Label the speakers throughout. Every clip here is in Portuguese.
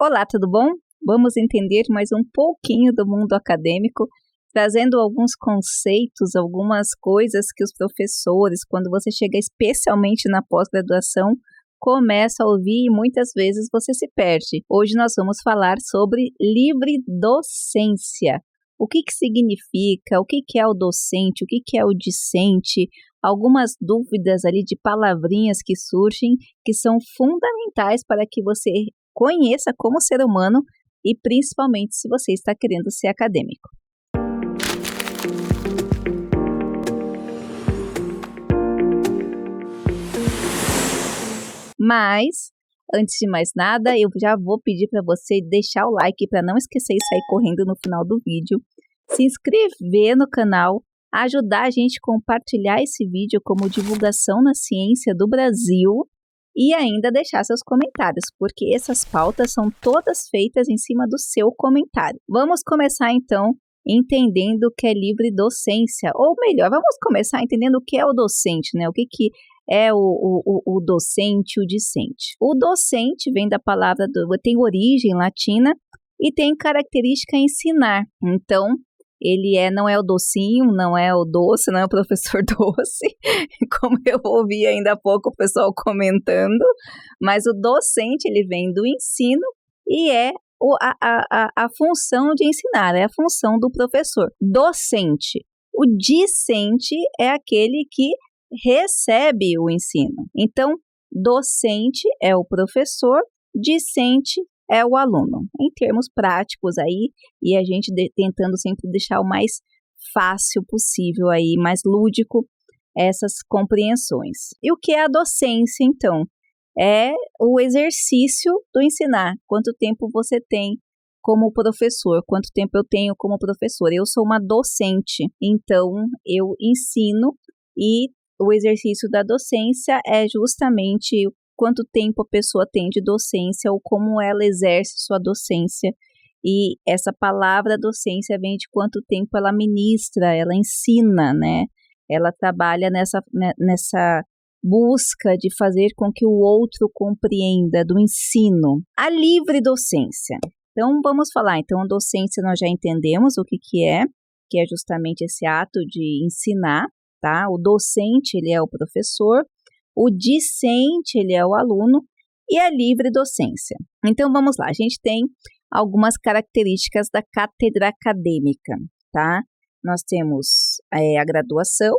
Speaker 1: Olá, tudo bom? Vamos entender mais um pouquinho do mundo acadêmico, trazendo alguns conceitos, algumas coisas que os professores, quando você chega especialmente na pós-graduação, começa a ouvir e muitas vezes você se perde. Hoje nós vamos falar sobre livre docência. O que significa, o que é o docente, o que é o discente, algumas dúvidas ali de palavrinhas que surgem, que são fundamentais para que você conheça como ser humano e principalmente se você está querendo ser acadêmico. Mas, antes de mais nada, eu já vou pedir para você deixar o like para não esquecer e sair correndo no final do vídeo, se inscrever no canal, ajudar a gente a compartilhar esse vídeo como divulgação na ciência do Brasil e ainda deixar seus comentários, porque essas pautas são todas feitas em cima do seu comentário. Vamos começar então entendendo o que é livre docência, ou melhor, vamos começar entendendo o que é o docente, né? O que é o docente, o discente. O docente vem da palavra, tem origem latina e tem característica ensinar. Então, ele não é o docinho, não é o doce, não é o professor doce, como eu ouvi ainda há pouco o pessoal comentando, mas o docente, ele vem do ensino e é a função de ensinar, é a função do professor. Docente. O discente é aquele que recebe o ensino. Então, docente é o professor, discente é o aluno, em termos práticos aí, e a gente tentando sempre deixar o mais fácil possível aí, mais lúdico, essas compreensões. E o que é a docência, então? É o exercício do ensinar. Quanto tempo você tem como professor? Quanto tempo eu tenho como professor? Eu sou uma docente, então eu ensino e o exercício da docência é justamente quanto tempo a pessoa tem de docência ou como ela exerce sua docência. E essa palavra docência vem de quanto tempo ela ministra, ela ensina, né? Ela trabalha nessa busca de fazer com que o outro compreenda do ensino. A livre docência. Então, vamos falar. Então, a docência nós já entendemos o que é justamente esse ato de ensinar, tá? O docente, ele é o professor, o discente, ele é o aluno, e a livre docência. Então, vamos lá, a gente tem algumas características da cátedra acadêmica, tá? Nós temos a graduação,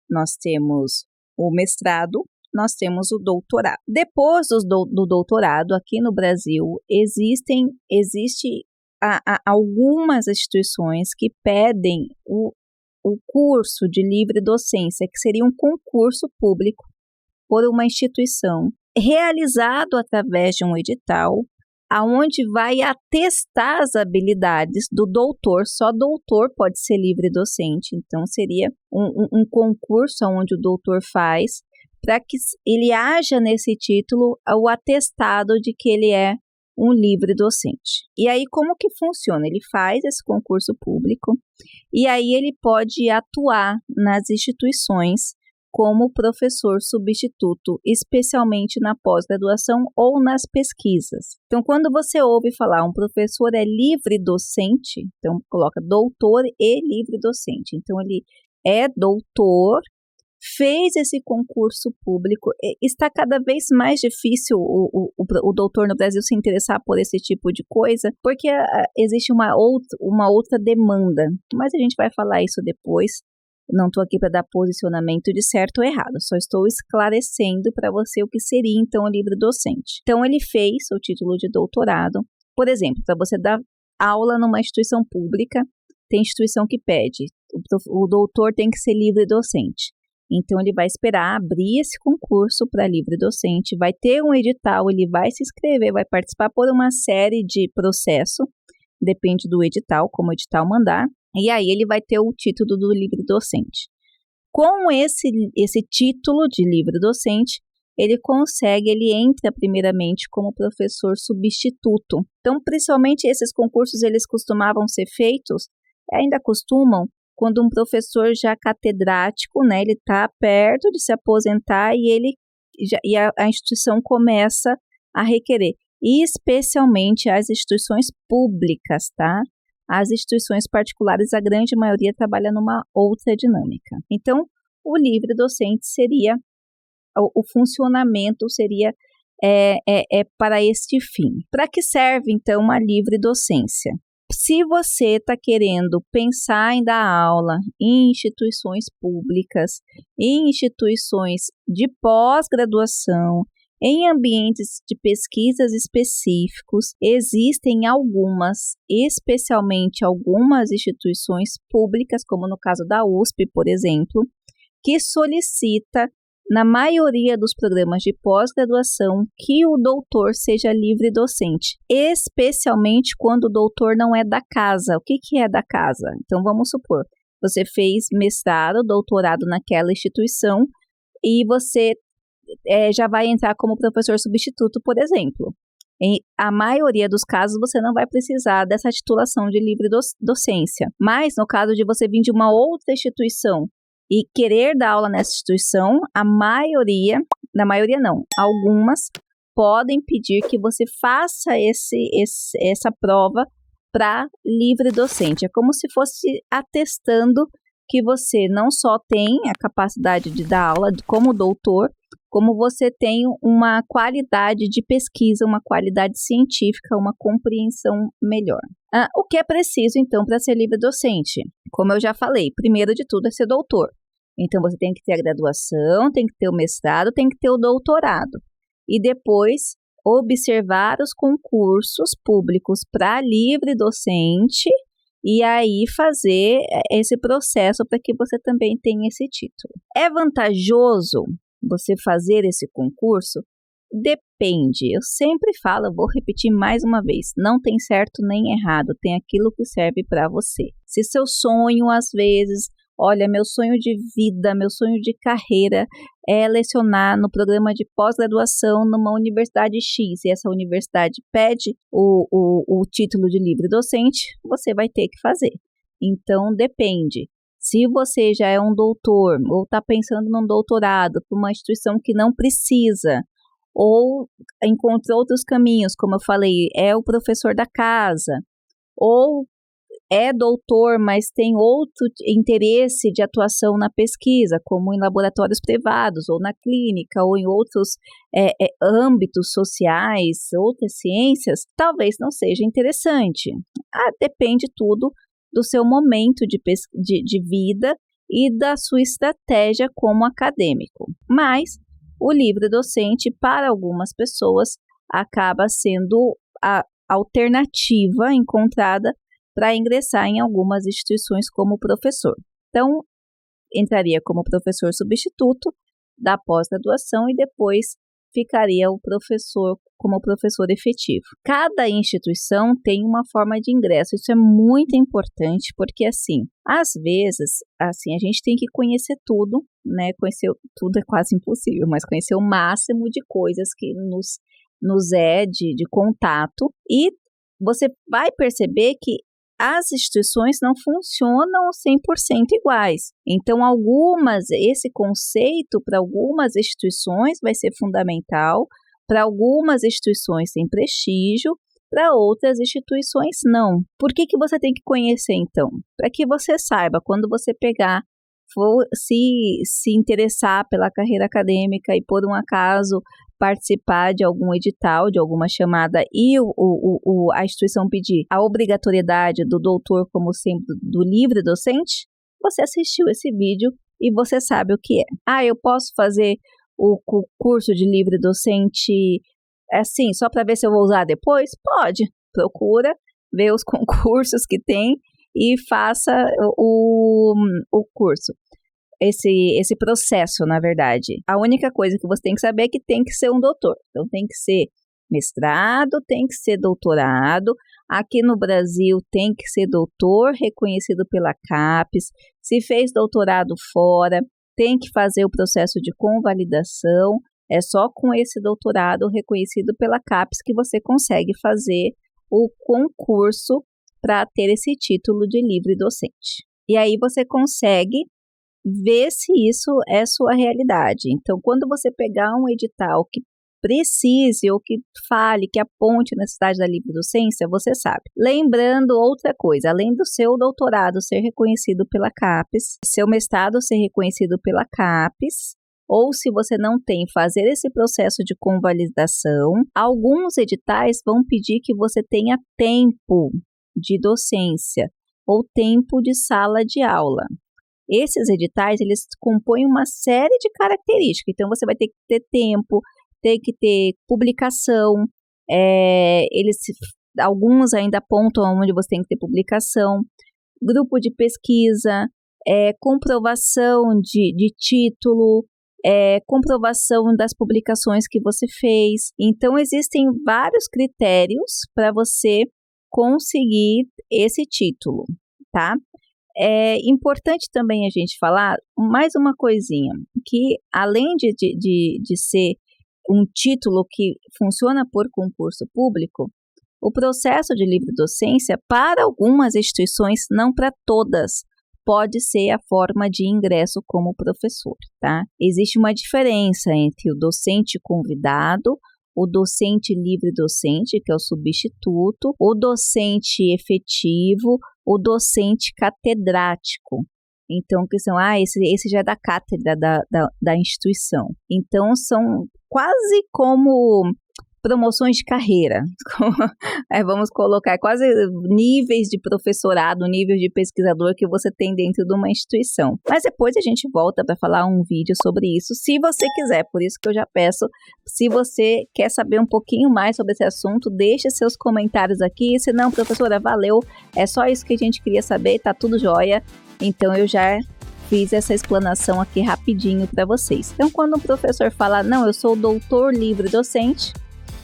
Speaker 1: nós temos o mestrado, nós temos o doutorado. Depois do doutorado, aqui no Brasil, existe algumas instituições que pedem o curso de livre docência, que seria um concurso público por uma instituição, realizado através de um edital, aonde vai atestar as habilidades do doutor. Só doutor pode ser livre docente, então seria um concurso onde o doutor faz para que ele haja nesse título o atestado de que ele é um livre docente. E aí, como que funciona? Ele faz esse concurso público e aí ele pode atuar nas instituições como professor substituto, especialmente na pós-graduação ou nas pesquisas. Então, quando você ouve falar um professor é livre docente, então coloca doutor e livre docente. Então, ele é doutor, fez esse concurso público. Está cada vez mais difícil o doutor no Brasil se interessar por esse tipo de coisa, porque existe uma outra demanda. Mas a gente vai falar isso depois. Não estou aqui para dar posicionamento de certo ou errado, só estou esclarecendo para você o que seria, então, o livre docente. Então, ele fez o título de doutorado. Por exemplo, para você dar aula numa instituição pública, tem instituição que pede, o doutor tem que ser livre docente. Então, ele vai esperar abrir esse concurso para livre docente, vai ter um edital, ele vai se inscrever, vai participar por uma série de processos, depende do edital, como o edital mandar, e aí ele vai ter o título do livre docente. Com esse título de livre docente, ele entra primeiramente como professor substituto. Então, principalmente esses concursos, eles costumavam ser feitos, ainda costumam, quando um professor já catedrático, né, ele está perto de se aposentar e a instituição começa a requerer. e especialmente as instituições públicas, tá? As instituições particulares, a grande maioria trabalha numa outra dinâmica. Então, o livre docente seria, o funcionamento seria para este fim. Para que serve, então, a livre docência? Se você está querendo pensar em dar aula em instituições públicas, em instituições de pós-graduação, em ambientes de pesquisas específicos, existem algumas, especialmente algumas instituições públicas, como no caso da USP, por exemplo, que solicita, na maioria dos programas de pós-graduação, que o doutor seja livre docente, especialmente quando o doutor não é da casa. O que é da casa? Então, vamos supor, você fez mestrado, doutorado naquela instituição e você já vai entrar como professor substituto, por exemplo. Em a maioria dos casos, você não vai precisar dessa titulação de livre docência. Mas, no caso de você vir de uma outra instituição e querer dar aula nessa instituição, algumas podem pedir que você faça essa prova para livre docente. É como se fosse atestando que você não só tem a capacidade de dar aula como doutor, como você tem uma qualidade de pesquisa, uma qualidade científica, uma compreensão melhor. O que é preciso, então, para ser livre docente? Como eu já falei, primeiro de tudo é ser doutor. Então, você tem que ter a graduação, tem que ter o mestrado, tem que ter o doutorado. E depois, observar os concursos públicos para livre docente e aí fazer esse processo para que você também tenha esse título. É vantajoso você fazer esse concurso? Depende. Eu sempre falo, vou repetir mais uma vez, não tem certo nem errado, tem aquilo que serve para você. Se seu sonho, às vezes, olha, meu sonho de vida, meu sonho de carreira é lecionar no programa de pós-graduação numa universidade X, e essa universidade pede o título de livre docente, você vai ter que fazer. Então, depende. Se você já é um doutor ou está pensando num doutorado para uma instituição que não precisa, ou encontra outros caminhos, como eu falei, é o professor da casa, ou é doutor, mas tem outro interesse de atuação na pesquisa, como em laboratórios privados, ou na clínica, ou em outros âmbitos sociais, outras ciências, talvez não seja interessante. Depende tudo do seu momento de vida e da sua estratégia como acadêmico. Mas o livre docente, para algumas pessoas, acaba sendo a alternativa encontrada para ingressar em algumas instituições como professor. Então, entraria como professor substituto da pós-graduação e depois ficaria o professor como professor efetivo. Cada instituição tem uma forma de ingresso, isso é muito importante, porque assim, às vezes, assim, a gente tem que conhecer tudo, né? Conhecer tudo é quase impossível, mas conhecer o máximo de coisas que nos é de contato, e você vai perceber que as instituições não funcionam 100% iguais. Então, esse conceito para algumas instituições vai ser fundamental, para algumas instituições tem prestígio, para outras instituições não. Por que você tem que conhecer, então? Para que você saiba, quando você for se interessar pela carreira acadêmica e por um acaso participar de algum edital, de alguma chamada, e a instituição pedir a obrigatoriedade do doutor como sendo do livre docente, você assistiu esse vídeo e você sabe o que é. Eu posso fazer o curso de livre docente assim, só para ver se eu vou usar depois? Pode. Procura, vê os concursos que tem e faça o curso. Esse processo, na verdade. A única coisa que você tem que saber é que tem que ser um doutor. Então, tem que ser mestrado, tem que ser doutorado. Aqui no Brasil, tem que ser doutor reconhecido pela CAPES. Se fez doutorado fora, tem que fazer o processo de convalidação. É só com esse doutorado reconhecido pela CAPES que você consegue fazer o concurso para ter esse título de livre docente. E aí você consegue ver se isso é sua realidade. Então, quando você pegar um edital que precise ou que fale, que aponte a necessidade da livre docência, você sabe. Lembrando outra coisa, além do seu doutorado ser reconhecido pela CAPES, seu mestrado ser reconhecido pela CAPES, ou se você não tem, fazer esse processo de convalidação, alguns editais vão pedir que você tenha tempo de docência ou tempo de sala de aula. Esses editais, eles compõem uma série de características, então você vai ter que ter tempo, tem que ter publicação, alguns ainda apontam onde você tem que ter publicação, grupo de pesquisa, comprovação de título, comprovação das publicações que você fez. Então, existem vários critérios para você conseguir esse título, tá? É importante também a gente falar mais uma coisinha, que além de ser um título que funciona por concurso público, o processo de livre docência, para algumas instituições, não para todas, pode ser a forma de ingresso como professor, tá? Existe uma diferença entre o docente convidado, o docente livre docente, que é o substituto, o docente efetivo, o docente catedrático. Então, que são, esse já é da cátedra da instituição. Então, são quase como promoções de carreira, vamos colocar quase níveis de professorado, níveis de pesquisador que você tem dentro de uma instituição. Mas depois a gente volta para falar um vídeo sobre isso, se você quiser. Por isso que eu já peço, se você quer saber um pouquinho mais sobre esse assunto, deixe seus comentários aqui. Se não, professora, valeu, é só isso que a gente queria saber, tá tudo jóia. Então eu já fiz essa explanação aqui rapidinho para vocês. Então, quando um professor fala, não, eu sou doutor livre docente,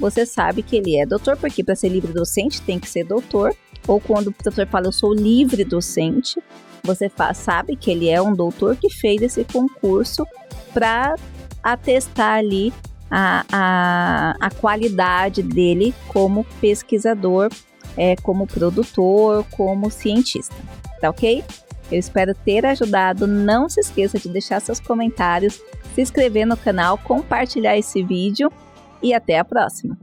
Speaker 1: você sabe que ele é doutor, porque para ser livre docente tem que ser doutor. Ou quando o professor fala, eu sou livre docente, você sabe que ele é um doutor que fez esse concurso para atestar ali a qualidade dele como pesquisador, como produtor, como cientista, tá ok? Eu espero ter ajudado. Não se esqueça de deixar seus comentários, se inscrever no canal, compartilhar esse vídeo. E até a próxima!